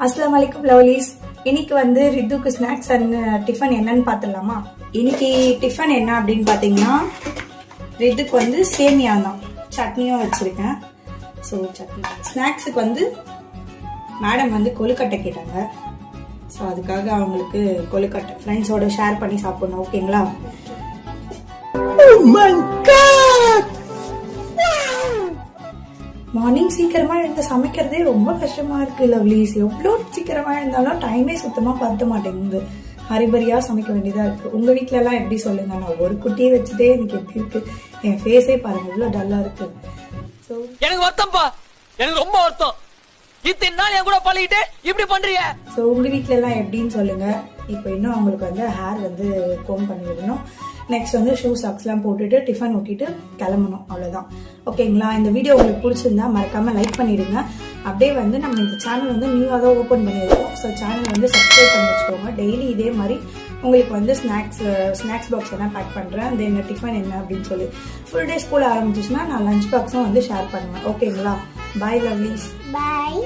அஸ்ஸலாமு அலைக்கும் லவ்லீஸ். இன்னைக்கு வந்து ரித்துக்கு ஸ்நாக்ஸ் அண்ட் டிஃபன் என்னன்னு பார்த்துடலாமா? இன்னைக்கு டிஃபன் என்ன அப்படின்னு பார்த்தீங்கன்னா, ரித்துக்கு வந்து சேமியா தான், சட்னியும் வச்சிருக்கேன். ஸோ சட்னி. ஸ்நாக்ஸுக்கு வந்து மேடம் வந்து கொழுக்கட்டை கேட்டாங்க. ஸோ அதுக்காக அவங்களுக்கு கொழுக்கட்டை ஃப்ரெண்ட்ஸோட ஷேர் பண்ணி சாப்பிடணும். ஓகேங்களா? மார்னிங் சீக்கிரமா எழுந்து சமைக்கிறதே ரொம்ப கஷ்டமா இருக்கு லவ்லீஸ். எவ்வளோ சீக்கிரமா எழுந்தாலும் டைமே சுத்தமா பத்த மாட்டேங்குது. ஹரிபரியா சமைக்க வேண்டியதா இருக்கு. உங்க வீட்டுல எல்லாம் எப்படி சொல்லுங்க. நான் ஒரு குட்டியை வச்சுட்டே எனக்கு எப்படி இருக்கு, என் ஃபேஸே பாருங்க இவ்வளவு டல்லா இருக்கு. ஸோ எனக்கு வருத்தம்ப்பா, எனக்கு ரொம்ப வருத்தம். இத்தனை நாள் என் கூட பழகிட்டு இப்படி பண்றீங்க. ஸோ உங்க வீட்டுல எல்லாம் எப்படின்னு சொல்லுங்க. இப்போ இன்னும் அவங்களுக்கு வந்து ஹேர் வந்து கோம் பண்ணி விடணும். நெக்ஸ்ட் வந்து ஷூ சாக்ஸ்லாம் போட்டுட்டு டிஃபன் ஊட்டிட்டு கிளம்பணும். அவ்வளோதான். ஓகேங்களா? இந்த வீடியோ உங்களுக்கு பிடிச்சிருந்தா மறக்காம லைக் பண்ணிடுங்க. அப்படியே வந்து நம்ம இந்த சேனல் வந்து நியூவாக தான் ஓப்பன் பண்ணியிருக்கோம். ஸோ சேனல் வந்து சப்ஸ்கிரைப் பண்ணி வச்சுக்கோங்க. டெய்லி இதே மாதிரி உங்களுக்கு வந்து ஸ்நாக்ஸ் பாக்ஸ் எல்லாம் பேக் பண்ணுறேன். தென் டிஃபன் என்ன அப்படின்னு சொல்லி ஃபுல் டே ஸ்கூல் ஆரம்பிச்சிச்சுன்னா நான் லஞ்ச் பாக்ஸும் வந்து ஷேர் பண்ணுவேன். ஓகேங்களா? பாய் லவ்லீஸ். Bye.